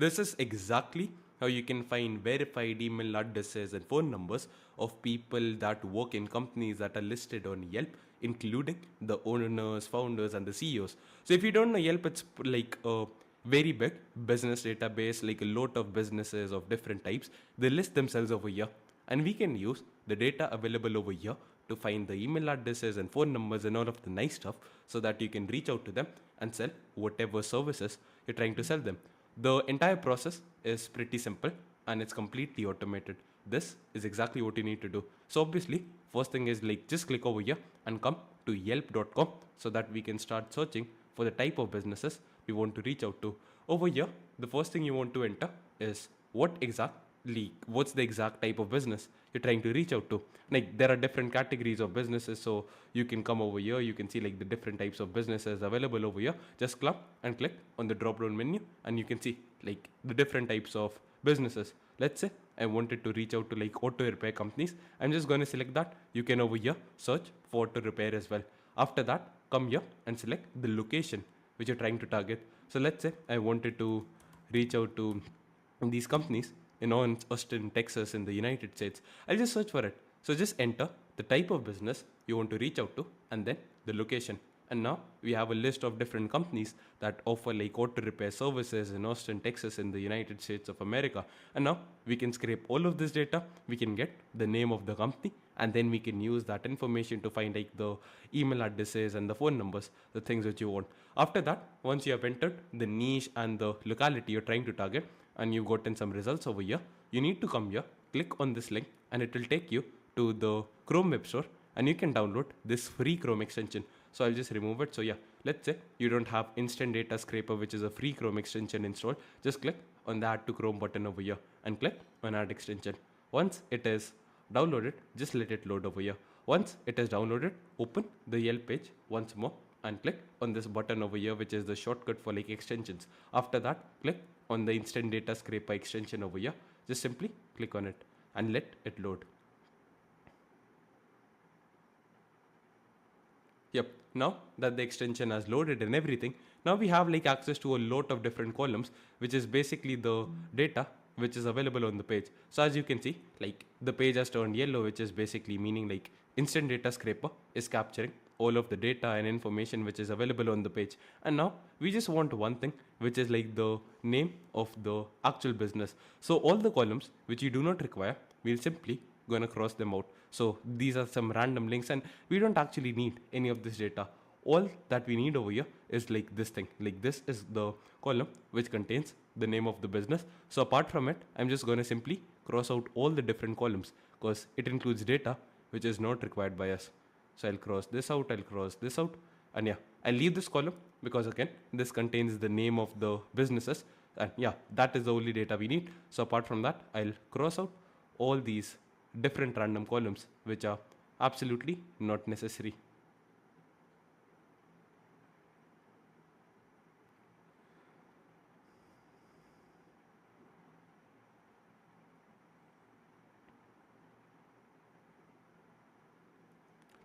This is exactly how you can find verified email addresses and phone numbers of people that work in companies that are listed on Yelp, including the owners, founders, and the CEOs. So if you don't know Yelp, it's like a very big business database, like a lot of businesses of different types. They list themselves over here, and we can use the data available over here to find the email addresses and phone numbers and all of the nice stuff so that you can reach out to them and sell whatever services you're trying to sell them. The entire process is pretty simple and it's completely automated. This is exactly what you need to do. So obviously, first thing is like just click over here and come to yelp.com so that we can start searching for the type of businesses we want to reach out to. Over here, the first thing you want to enter is what's the exact type of business you're trying to reach out to. Like there are different categories of businesses, so you can come over here, you can see like the different types of businesses available over here. Just club and click on the drop down menu and you can see like the different types of businesses. Let's say I wanted to reach out to like auto repair companies. I'm just going to select that. You can over here search for auto repair as well. After that, come here and select the location which you're trying to target. So let's say I wanted to reach out to these companies in Austin, Texas, in the United States. I'll just search for it. So just enter the type of business you want to reach out to and then the location. And now we have a list of different companies that offer like auto repair services in Austin, Texas, in the United States of America. And now we can scrape all of this data. We can get the name of the company and then we can use that information to find like the email addresses and the phone numbers, the things that you want. After that, once you have entered the niche and the locality you're trying to target and you've gotten some results over here, you need to come here, click on this link and it will take you to the Chrome Web Store and you can download this free Chrome extension. So I'll just remove it. So yeah, let's say you don't have Instant Data Scraper, which is a free Chrome extension installed. Just click on the Add to Chrome button over here and click on Add Extension. Once it is downloaded, just let it load over here. Once it is downloaded, open the Yelp page once more and click on this button over here, which is the shortcut for like extensions. After that, click on the Instant Data Scraper extension over here. Just simply click on it and let it load. Yep, now that the extension has loaded and everything, now we have like access to a lot of different columns, which is basically the data which is available on the page. So as you can see, like the page has turned yellow, which is basically meaning like Instant Data Scraper is capturing all of the data and information which is available on the page. And now we just want one thing, which is like the name of the actual business. So all the columns which you do not require, we'll simply gonna cross them out. So these are some random links and we don't actually need any of this data. All that we need over here is like this thing, like this is the column which contains the name of the business. So apart from it, I'm just going to simply cross out all the different columns because it includes data which is not required by us. So I'll cross this out, I'll cross this out, and yeah, I'll leave this column because again, this contains the name of the businesses, and yeah, that is the only data we need. So apart from that, I'll cross out all these different random columns which are absolutely not necessary.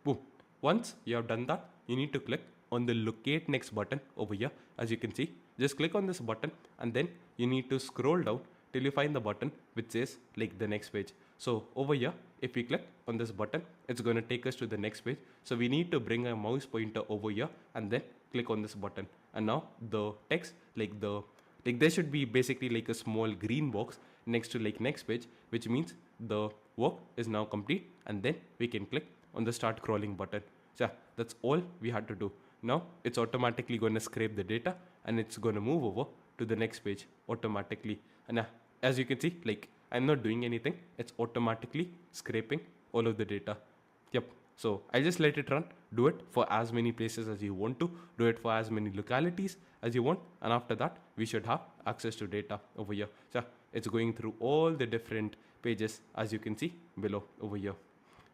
Boom. Once you have done that, you need to click on the locate next button over here. As you can see, just click on this button and then you need to scroll down till you find the button which says like the next page. So over here, if we click on this button, it's going to take us to the next page. So we need to bring a mouse pointer over here and then click on this button. And now the text, like there should be basically like a small green box next to like next page, which means the work is now complete. And then we can click on the start crawling button. So yeah, that's all we had to do. Now it's automatically going to scrape the data and it's going to move over to the next page automatically. And as you can see, like I'm not doing anything. It's automatically scraping all of the data. Yep. So I just let it run. Do it for as many places as you want to. Do it for as many localities as you want. And after that, we should have access to data over here. So it's going through all the different pages as you can see below over here.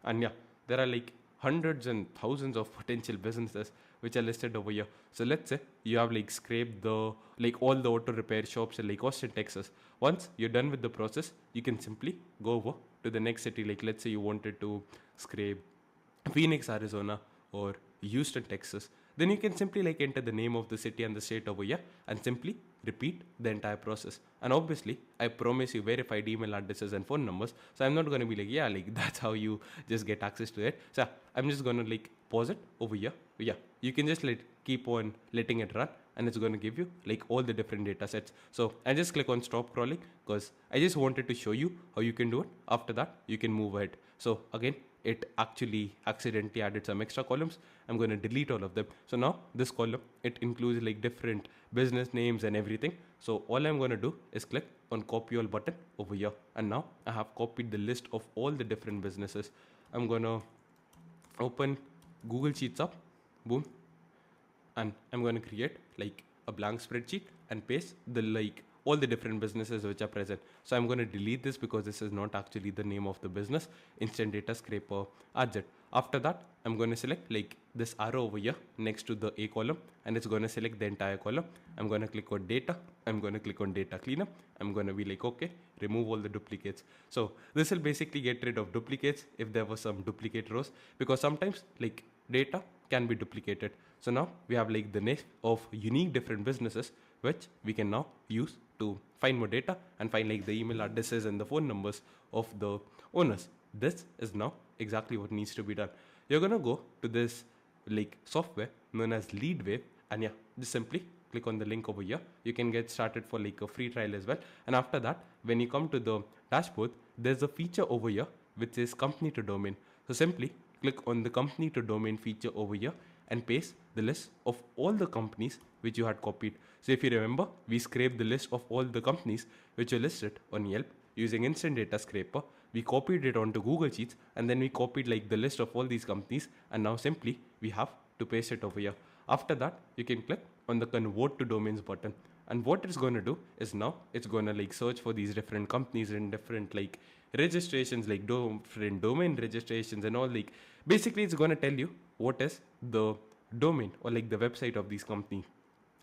And yeah, there are like hundreds and thousands of potential businesses which are listed over here. So let's say you have like scraped the like all the auto repair shops in like Austin, Texas. Once you're done with the process, you can simply go over to the next city. Like let's say you wanted to scrape Phoenix, Arizona or Houston, Texas. Then you can simply like enter the name of the city and the state over here and simply repeat the entire process. And obviously, I promise you verified email addresses and phone numbers. So I'm not going to be like, yeah, like that's how you just get access to it. So I'm just going to like pause it over here. Yeah, you can just keep on letting it run, and it's going to give you like all the different data sets. So I just click on stop crawling because I just wanted to show you how you can do it. After that, you can move ahead. So again, it actually accidentally added some extra columns. I'm going to delete all of them. So now this column, it includes like different business names and everything. So all I'm going to do is click on copy all button over here. And now I have copied the list of all the different businesses. I'm going to open Google Sheets up, boom, and I'm going to create like a blank spreadsheet and paste the like all the different businesses which are present. So I'm going to delete this because this is not actually the name of the business. Instant Data Scraper adds it. After that, I'm going to select like this arrow over here next to the A column, and it's going to select the entire column. I'm going to click on data. I'm going to click on data cleanup. I'm going to be like, okay, remove all the duplicates. So this will basically get rid of duplicates if there was some duplicate rows, because sometimes like data can be duplicated. So now we have like the list of unique different businesses which we can now use to find more data and find like the email addresses and the phone numbers of the owners. This is now exactly what needs to be done. You're gonna go to this like software known as Leadwave, and yeah, just simply click on the link over here. You can get started for like a free trial as well. And after that, when you come to the dashboard, there's a feature over here which is company to domain. So simply click on the company to domain feature over here and paste the list of all the companies which you had copied. So if you remember, we scraped the list of all the companies which are listed on Yelp using Instant Data Scraper. We copied it onto Google Sheets, and then we copied like the list of all these companies, and now simply we have to paste it over here. After that, you can click on the convert to domains button, and what it's going to do is now it's going to like search for these different companies and different like registrations, like different domain registrations and all. Like basically it's going to tell you what is the domain or like the website of these companies.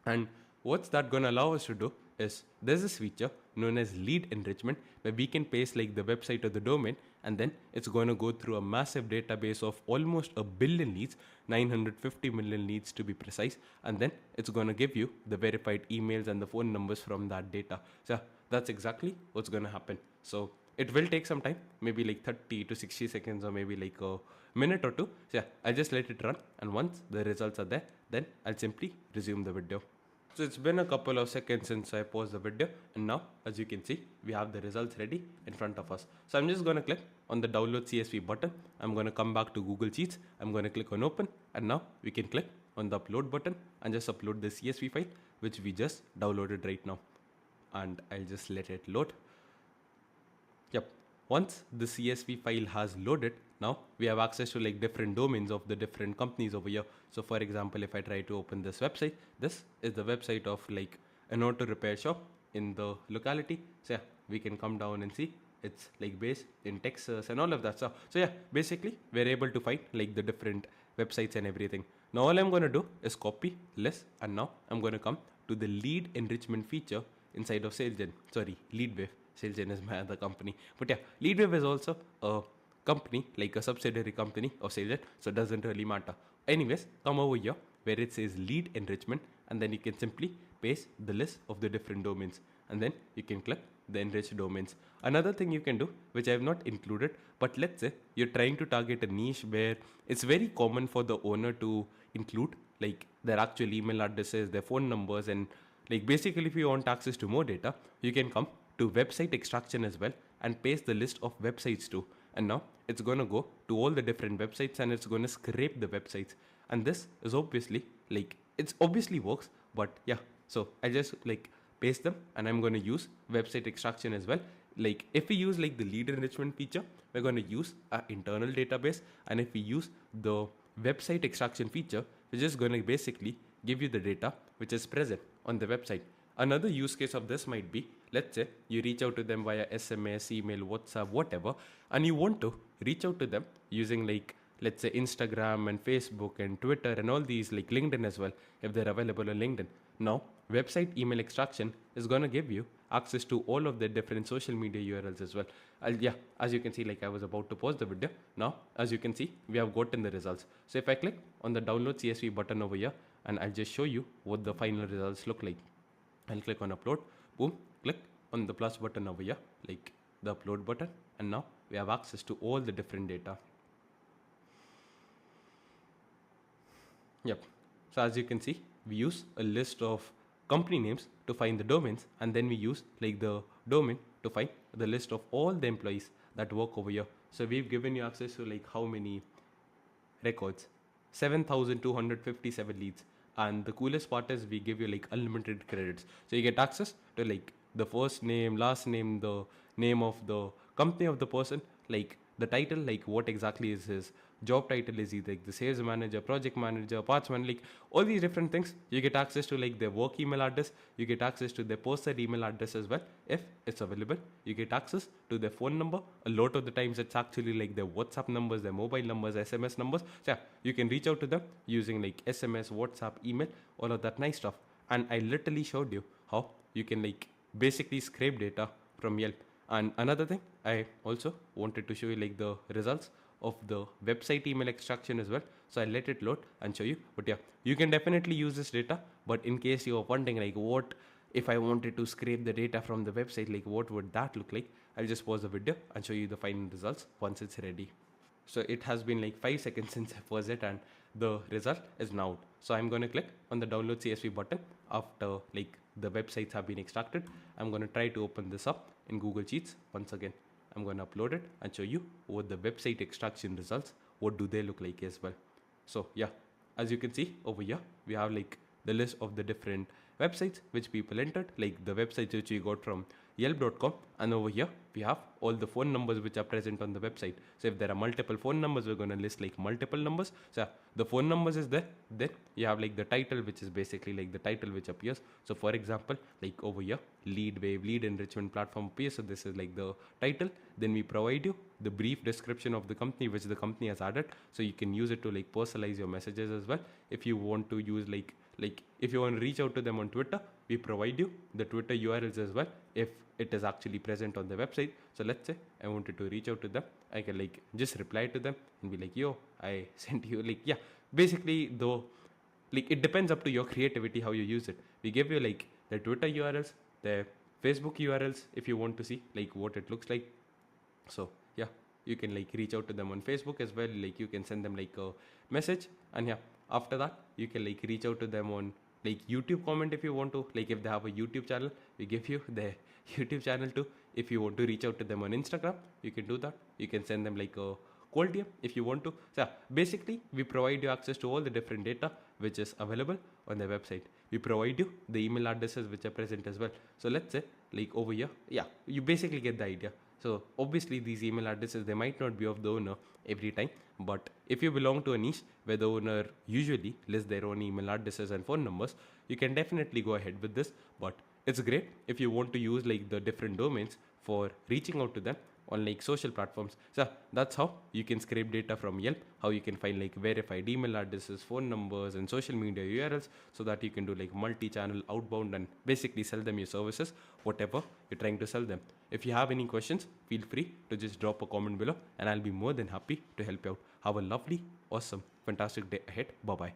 And what's that going to allow us to do is there's this feature known as lead enrichment, where we can paste like the website or the domain, and then it's going to go through a massive database of almost a billion leads, 950 million leads to be precise, and then it's going to give you the verified emails and the phone numbers from that data. So that's exactly what's going to happen. So it will take some time, maybe like 30 to 60 seconds or maybe like a minute or two. So yeah, I'll just let it run, and once the results are there, then I'll simply resume the video. So it's been a couple of seconds since I paused the video, and now as you can see, we have the results ready in front of us. So I'm just going to click on the download CSV button. I'm going to come back to Google Sheets. I'm going to click on open, and now we can click on the upload button and just upload the CSV file which we just downloaded right now. And I'll just let it load. Yep. Once the CSV file has loaded, now we have access to like different domains of the different companies over here. So for example, if I try to open this website, this is the website of like an auto repair shop in the locality. So yeah, we can come down and see it's like based in Texas and all of that stuff. So yeah, basically we're able to find like the different websites and everything. Now all I'm going to do is copy list, and now I'm going to come to the lead enrichment feature inside of SalesGen. Sorry, Leadwave. SalesGen is my other company. But yeah, Leadwave is also a company, like a subsidiary company of SalesGen, so it doesn't really matter. Anyways, come over here where it says lead enrichment, and then you can simply paste the list of the different domains, and then you can click the enriched domains. Another thing you can do, which I have not included, but let's say you're trying to target a niche where it's very common for the owner to include like their actual email addresses, their phone numbers, and like basically if you want access to more data, you can come to website extraction as well and paste the list of websites too. And now it's going to go to all the different websites and it's going to scrape the websites. And this is obviously like, it's obviously works, but yeah, so I just like paste them, and I'm going to use website extraction as well. Like if we use like the lead enrichment feature, we're going to use our internal database, and if we use the website extraction feature, we're just going to basically give you the data which is present on the website. Another use case of this might be, let's say you reach out to them via SMS, email, WhatsApp, whatever, and you want to reach out to them using like, let's say Instagram and Facebook and Twitter and all these, like LinkedIn as well, if they're available on LinkedIn. Now, website email extraction is going to give you access to all of the different social media URLs as well. Yeah, as you can see, like I was about to pause the video. Now, as you can see, we have gotten the results. So if I click on the download CSV button over here, and I'll just show you what the final results look like. I'll click on upload, boom, click on the plus button over here, like the upload button, and now we have access to all the different data. Yep. So as you can see, we use a list of company names to find the domains, and then we use like the domain to find the list of all the employees that work over here. So we've given you access to like how many records? 7,257 leads. And the coolest part is we give you like unlimited credits. So you get access to like the first name, last name, the name of the company of the person, like the title, like what exactly is his job title, is he like the sales manager, project manager, parts man, like all these different things. You get access to like their work email address, you get access to their personal email address as well if it's available. You get access to their phone number. A lot of the times it's actually like their WhatsApp numbers, their mobile numbers, SMS numbers. So yeah, you can reach out to them using like SMS, WhatsApp, email, all of that nice stuff. And I literally showed you how you can like basically scrape data from Yelp. And another thing, I also wanted to show you like the results of the website email extraction as well. So I'll let it load and show you. But yeah, you can definitely use this data. But in case you're wondering like what if I wanted to scrape the data from the website, like what would that look like? I'll just pause the video and show you the final results once it's ready. So it has been like 5 seconds since I paused it, and the result is now out. So I'm going to click on the download CSV button after like the websites have been extracted. I'm going to try to open this up in Google Sheets once again. I'm going to upload it and show you what the website extraction results, what do they look like as well. So yeah, as you can see over here, we have like the list of the different websites which people entered, like the websites which we got from yelp.com, and over here we have all the phone numbers which are present on the website. So if there are multiple phone numbers, we're going to list like multiple numbers. So yeah, the phone numbers is there. Then you have like the title, which is basically like the title which appears. So for example, like over here, lead wave, lead enrichment platform appears. So this is like the title. Then we provide you the brief description of the company which the company has added, so you can use it to like personalize your messages as well. If you want to use like if you want to reach out to them on Twitter, we provide you the Twitter URLs as well if it is actually present on the website. So let's say I wanted to reach out to them, I can like just reply to them and be like, yo, I sent you, like, yeah, basically though, like it depends up to your creativity how you use it. We give you like the Twitter URLs, the Facebook URLs if you want to see like what it looks like. So yeah, you can like reach out to them on Facebook as well, like you can send them like a message, and yeah, after that you can like reach out to them on like YouTube comment if you want to, like if they have a YouTube channel, we give you their YouTube channel too. If you want to reach out to them on Instagram, you can do that. You can send them like a cold DM if you want to. So yeah, basically we provide you access to all the different data which is available on the website. We provide you the email addresses which are present as well. So let's say like over here, yeah, you basically get the idea. So obviously these email addresses, they might not be of the owner every time, but if you belong to a niche where the owner usually lists their own email addresses and phone numbers, you can definitely go ahead with this. But it's great if you want to use like the different domains for reaching out to them on like social platforms. So that's how you can scrape data from Yelp, how you can find like verified email addresses, phone numbers, and social media URLs, so that you can do like multi-channel outbound and basically sell them your services, whatever you're trying to sell them. If you have any questions, feel free to just drop a comment below and I'll be more than happy to help you out. Have a lovely, awesome, fantastic day ahead. Bye bye.